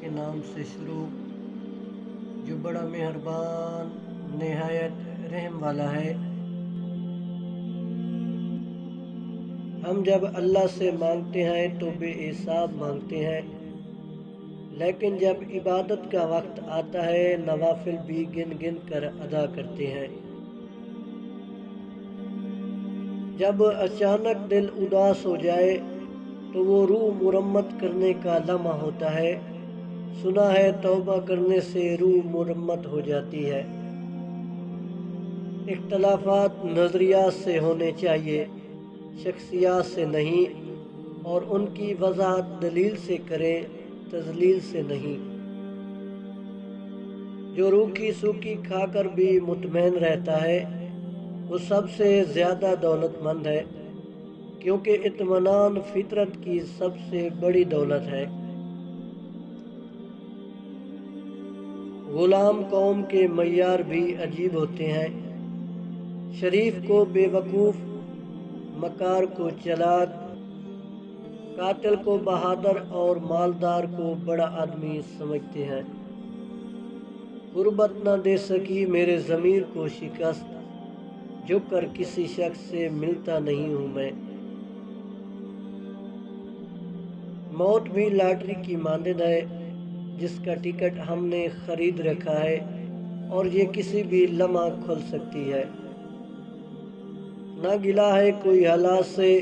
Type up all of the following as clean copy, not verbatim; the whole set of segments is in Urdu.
کے نام سے شروع جو بڑا مہربان نہایت رحم والا ہے۔ ہم جب اللہ سے مانگتے ہیں تو بے حساب مانگتے ہیں، لیکن جب عبادت کا وقت آتا ہے نوافل بھی گن گن کر ادا کرتے ہیں۔ جب اچانک دل اداس ہو جائے تو وہ روح مرمت کرنے کا لمحہ ہوتا ہے۔ سنا ہے توبہ کرنے سے روح مرمت ہو جاتی ہے۔ اختلافات نظریات سے ہونے چاہیے، شخصیات سے نہیں، اور ان کی وضاحت دلیل سے کریں، تضلیل سے نہیں۔ جو روکھی سوکھی کھا کر بھی مطمئن رہتا ہے وہ سب سے زیادہ دولت مند ہے، کیونکہ اطمینان فطرت کی سب سے بڑی دولت ہے۔ غلام قوم کے معیار بھی عجیب ہوتے ہیں، شریف کو بے وقوف، مکار کو چلاک، قاتل کو بہادر اور مالدار کو بڑا آدمی سمجھتے ہیں۔ غربت نہ دے سکی میرے ضمیر کو شکست، جھک کر کسی شخص سے ملتا نہیں ہوں میں۔ موت بھی لاٹری کی مانند ہے جس کا ٹکٹ ہم نے خرید رکھا ہے اور یہ کسی بھی لمحہ کھل سکتی ہے۔ نہ گلہ ہے کوئی حالات سے،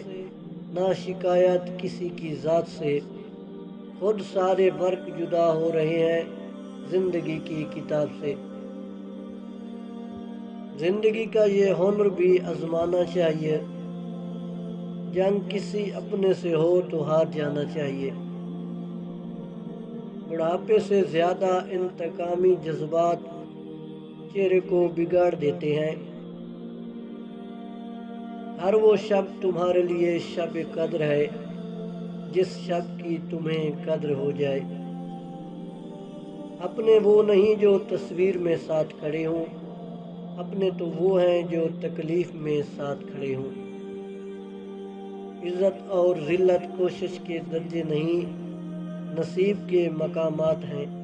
نہ شکایت کسی کی ذات سے، خود سارے ورق جدا ہو رہے ہیں زندگی کی کتاب سے۔ زندگی کا یہ ہنر بھی آزمانا چاہیے، جنگ کسی اپنے سے ہو تو ہار جانا چاہیے۔ بڑھاپے سے زیادہ انتقامی جذبات چہرے کو بگاڑ دیتے ہیں۔ ہر وہ شب تمہارے لیے شب قدر ہے جس شب کی تمہیں قدر ہو جائے۔ اپنے وہ نہیں جو تصویر میں ساتھ کھڑے ہوں، اپنے تو وہ ہیں جو تکلیف میں ساتھ کھڑے ہوں۔ عزت اور ذلت کوشش کے درجے نہیں، نصیب کے مقامات ہیں۔